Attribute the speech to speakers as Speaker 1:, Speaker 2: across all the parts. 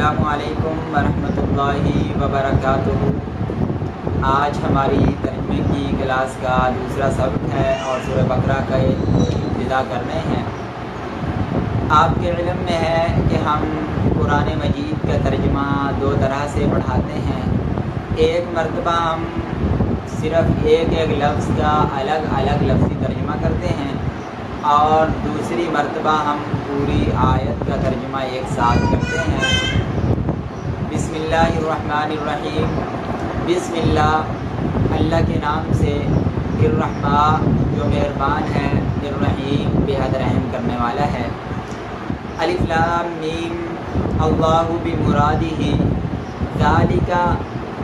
Speaker 1: السلام علیکم ورحمۃ اللہ وبرکاتہ۔ آج ہماری ترجمے کی کلاس کا دوسرا سبق ہے اور سورہ بقرہ کا ابتدا کرنے ہیں۔ آپ کے علم میں ہے کہ ہم قرآن مجید کا ترجمہ دو طرح سے پڑھاتے ہیں۔ ایک مرتبہ ہم صرف ایک لفظ کا الگ الگ لفظی ترجمہ کرتے ہیں اور دوسری مرتبہ ہم پوری آیت کا ترجمہ ایک ساتھ کرتے ہیں۔ بسم اللہ الرحمن الرحیم۔ بسم اللہ، اللہ کے نام سے، الرحمن جو مہربان ہے، الرحیم بےحد رحم کرنے والا ہے۔ الف لام میم، اللہ بمرادہ، ذالک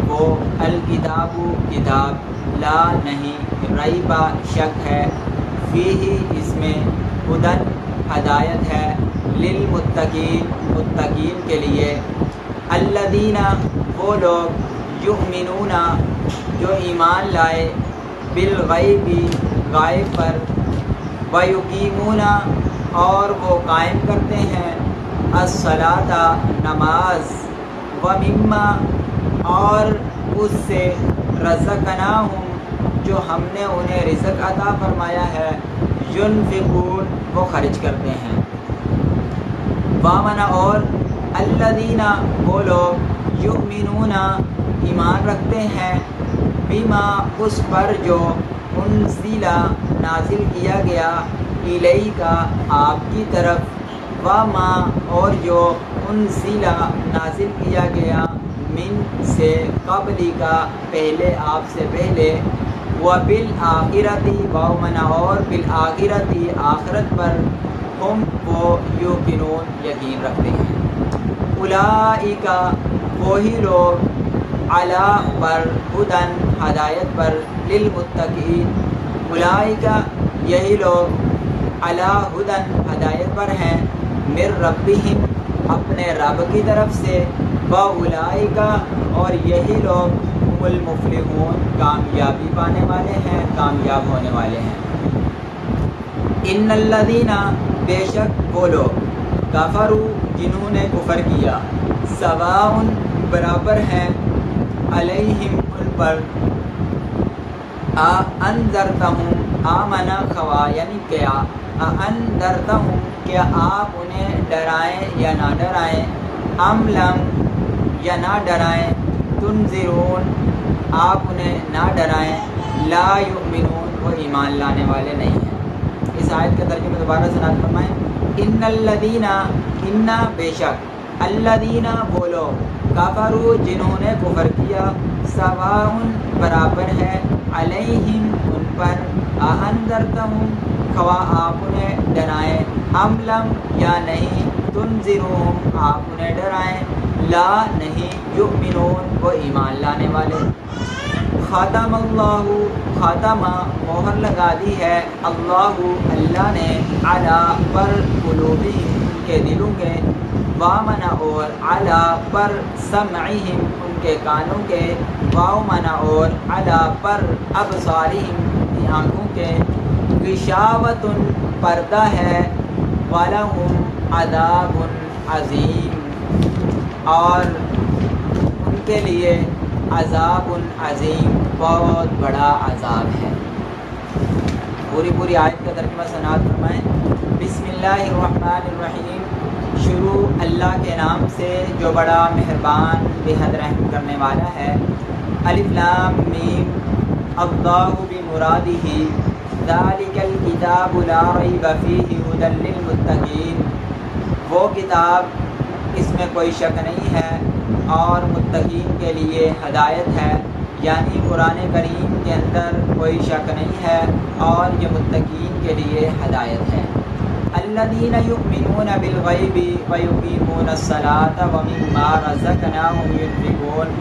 Speaker 1: وہ، الکتاب کتاب، لا نہیں، ریبہ شک ہے، فیہ اس میں، ہدن ہدایت ہے، للمتقین متقین کے لیے، الذین وہ لوگ، یؤمنون جو ایمان لائے، بالغیب غائب پر، ویقیمون اور وہ قائم کرتے ہیں، الصلاۃ نماز، ومما اور اس سے، رزقناہم جو ہم نے انہیں رزق عطا فرمایا ہے، ينفقون وہ خرچ کرتے ہیں، وامن اور، الذین وہ لوگ، یؤمنون ایمان رکھتے ہیں، بما اس پر جو، انزل نازل کیا گیا، الیک آپ کی طرف، وما اور جو، انزل نازل کیا گیا، من سے، قبل کا پہلے آپ سے پہلے، وبالآخرۃ ومن اور بالآخرۃ آخرت پر، ہم وہ، یوقنون یقین رکھتے ہیں، اولئک وہی لوگ، علی پر، ہدن ہدایت پر، للمتقین اولئک یہی لوگ، علی ہدن ہدایت پر ہیں، من ربہم اپنے رب کی طرف سے، واولئک اور یہی لوگ، هم المفلحون کامیابی پانے والے ہیں، کامیاب ہونے والے ہیں۔ ان الذین بے شک وہ لوگ، کفروا جنہوں نے کفر کیا، سواء برابر ہیں، علیہم ان پر، انذرتہم آمنا خوا یعنی کیا، انذرتہم کیا آپ انہیں ڈرائیں یا نہ ڈرائیں، ام لم یا نہ ڈرائیں، تنذرون آپ انہیں نہ ڈرائیں، لا یؤمنون وہ ایمان لانے والے نہیں ہیں۔ اس آیت کا ترجمہ دوبارہ سماعت فرمائیں۔ ان الذین ان بے شک، الذین وہ لوگ، کفروا جنہوں نے کفر کیا، سواء برابر ہے، علیہم ان پر، انذرتہم خواہ آپ انہیں ڈرائیں، ام لم یا نہیں، تنذرہم آپ انہیں ڈرائیں، لا نہیں، یؤمنون وہ ایمان لانے والے۔ ختم اللہ خاتمہ مہر لگا دی ہے، اللہ اللہ نے، علی پر، قلوبہم ان کے دلوں کے، وامن اور، علی پر، سمعہم ان کے کانوں کے، وامن اور، علی پر، ابصارہم ان کی آنکھوں کے، غشاوۃ پردہ ہے، وَلَهُمْ عَذَابٌ عظیم اور ان کے لیے، عذاب عظیم بہت بڑا عذاب ہے۔ پوری آیت کا ترجمہ سماعت فرمائیں۔ بسم اللہ الرحمن الرحیم، شروع اللہ کے نام سے جو بڑا مہربان بےحد رحم کرنے والا ہے۔ الف لام میم، اللہ بمرادہ، ذالک الکتاب لا ریب فیہ ھدی للمتقین وہ کتاب اس میں کوئی شک نہیں ہے اور متقین کے لیے ہدایت ہے، یعنی قرآن کریم کے اندر کوئی شک نہیں ہے اور یہ متقین کے لیے ہدایت ہے۔ الذین یؤمنون بالغیب ویقیمون الصلاۃ ومما رزقناہم ینفقون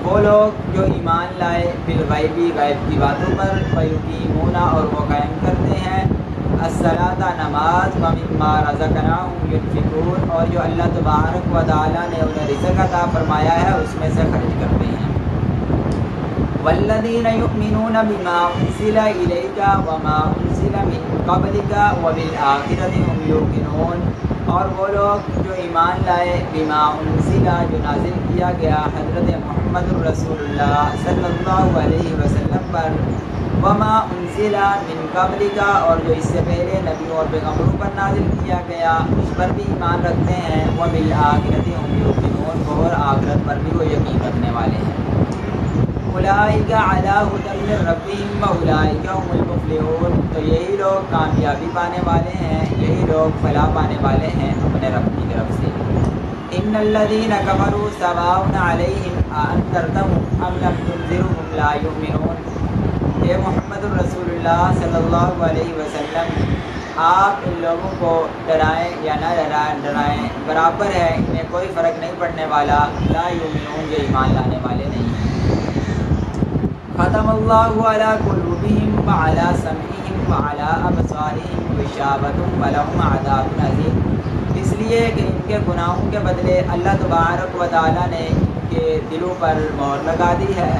Speaker 1: وہ لوگ جو ایمان لائے، بالغیب غیب کی باتوں پر، ویقیمون اور وہ قائم کرتے ہیں، الصلاۃ نماز، ومما رزقناہم ینفقون اور جو اللہ تبارک و تعالیٰ نے انہیں رزق عطا فرمایا ہے اس میں سے خرچ کرتے ہیں۔ والذین یؤمنون بما انزل الیک وما انزل من قبلک وبالآخرۃ هم یوقنون اور وہ لوگ جو ایمان لائے بما انزلا جو نازل کیا گیا حضرت محمد الرسول اللہ صلی اللہ علیہ وسلم پر، وما انزلا من قبلک اور جو اس سے پہلے نبیوں اور پیغمبروں پر نازل کیا گیا اس پر بھی ایمان رکھتے ہیں، وبالآخرۃ ہم یوقنون اور آخرت پر بھی وہ یقین رکھنے والے ہیں۔ اولئک علی ھدی من ربہم واولئک ھم المفلحون، تو یہی لوگ کامیابی پانے والے ہیں، یہی لوگ فلاح پانے والے ہیں اپنے رب کی طرف سے۔ ان الذین کفروا سواء علیہم اانذرتہم ام لم تنذرہم لا یؤمنون، اے محمد الرسول اللہ صلی اللہ علیہ وسلم آپ ان لوگوں کو ڈرائیں یا نہ ڈرائیں برابر ہے، انہیں کوئی فرق نہیں پڑنے والا، لا یؤمنون جو ایمان لانے والے نہیں ہیں۔ ختم اللہ علی قلوبہم وعلی سمعہم وعلی ابصارہم غشاوۃ ولہم عذاب عظیم، اس لیے کہ ان کے گناہوں کے بدلے اللہ تبارک و تعالیٰ نے ان کے دلوں پر مہر لگا دی ہے،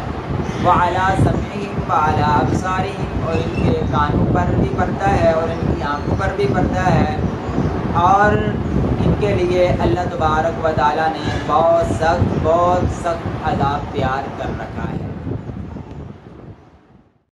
Speaker 1: وعلی سمعہم وعلی ابصارہم اور ان کے کانوں پر بھی پڑتا ہے اور ان کی آنکھوں پر بھی پڑتا ہے، اور ان کے لیے اللہ تبارک و تعالیٰ نے بہت سخت عذاب تیار کر رکھا ہے۔